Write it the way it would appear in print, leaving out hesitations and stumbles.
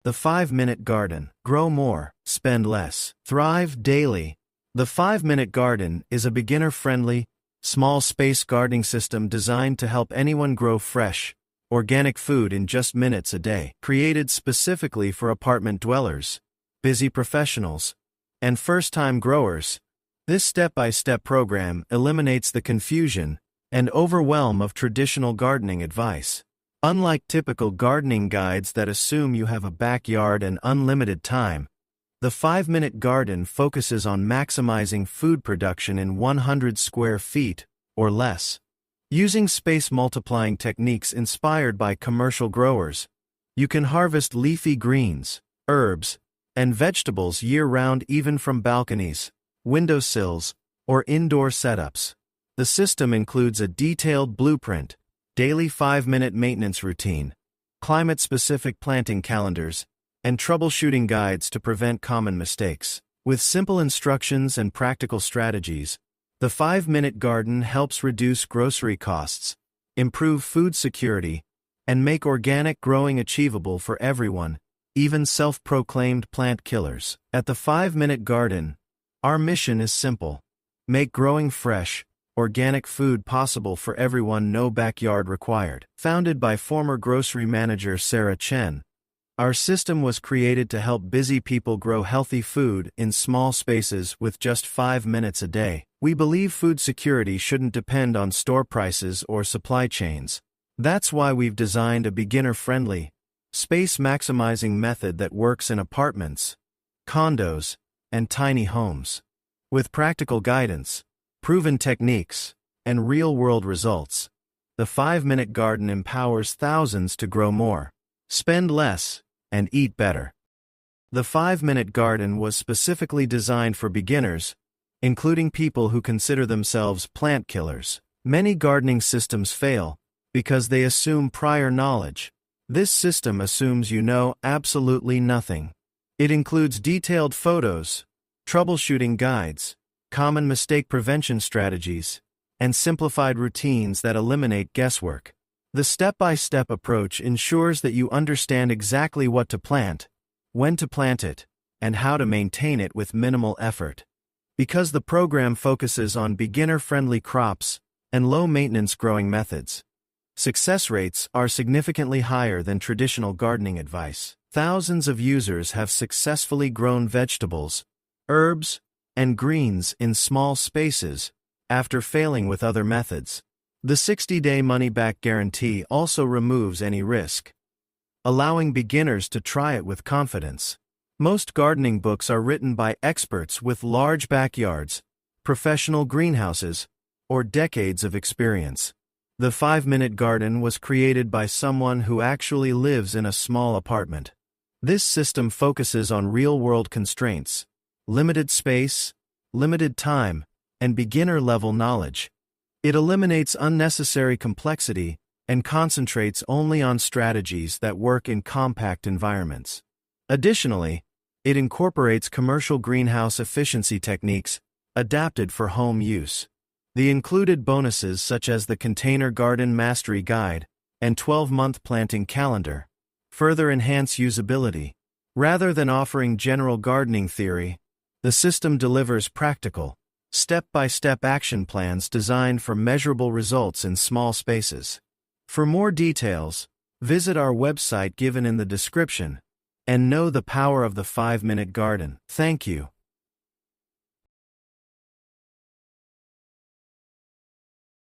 The 5-Minute Garden. Grow more, spend less, thrive daily. The 5-Minute Garden is a beginner-friendly, small-space gardening system designed to help anyone grow fresh, organic food in just minutes a day. Created specifically for apartment dwellers, busy professionals, and first-time growers, this step-by-step program eliminates the confusion and overwhelm of traditional gardening advice. Unlike typical gardening guides that assume you have a backyard and unlimited time, the 5-Minute Garden focuses on maximizing food production in 100 square feet or less. Using space-multiplying techniques inspired by commercial growers, you can harvest leafy greens, herbs, and vegetables year-round even from balconies, windowsills, or indoor setups. The system includes a detailed blueprint, daily 5-minute maintenance routine, climate-specific planting calendars, and troubleshooting guides to prevent common mistakes. With simple instructions and practical strategies, the 5-Minute Garden helps reduce grocery costs, improve food security, and make organic growing achievable for everyone, even self-proclaimed plant killers. At the 5-Minute Garden, our mission is simple: make growing fresh, organic food possible for everyone, no backyard required. Founded by former grocery manager Sarah Chen, our system was created to help busy people grow healthy food in small spaces with just 5 minutes a day. We believe food security shouldn't depend on store prices or supply chains. That's why we've designed a beginner-friendly, space-maximizing method that works in apartments, condos, and tiny homes. With practical guidance, proven techniques, and real-world results, the 5-Minute Garden empowers thousands to grow more, spend less, and eat better. The 5-Minute Garden was specifically designed for beginners, including people who consider themselves plant killers. Many gardening systems fail because they assume prior knowledge. This system assumes you know absolutely nothing. It includes detailed photos, troubleshooting guides, common mistake prevention strategies, and simplified routines that eliminate guesswork. The step-by-step approach ensures that you understand exactly what to plant, when to plant it, and how to maintain it with minimal effort. Because the program focuses on beginner-friendly crops and low-maintenance growing methods, success rates are significantly higher than traditional gardening advice. Thousands of users have successfully grown vegetables, herbs, and greens in small spaces after failing with other methods. The 60-day money-back guarantee also removes any risk, allowing beginners to try it with confidence. Most gardening books are written by experts with large backyards, professional greenhouses, or decades of experience. The 5-Minute Garden was created by someone who actually lives in a small apartment. This system focuses on real-world constraints, limited space, limited time, and beginner-level knowledge. It eliminates unnecessary complexity and concentrates only on strategies that work in compact environments. Additionally, it incorporates commercial greenhouse efficiency techniques adapted for home use. The included bonuses such as the Container Garden Mastery Guide and 12-month planting calendar further enhance usability. Rather than offering general gardening theory, the system delivers practical, step-by-step action plans designed for measurable results in small spaces. For more details, visit our website given in the description and know the power of the 5-Minute Garden. Thank you.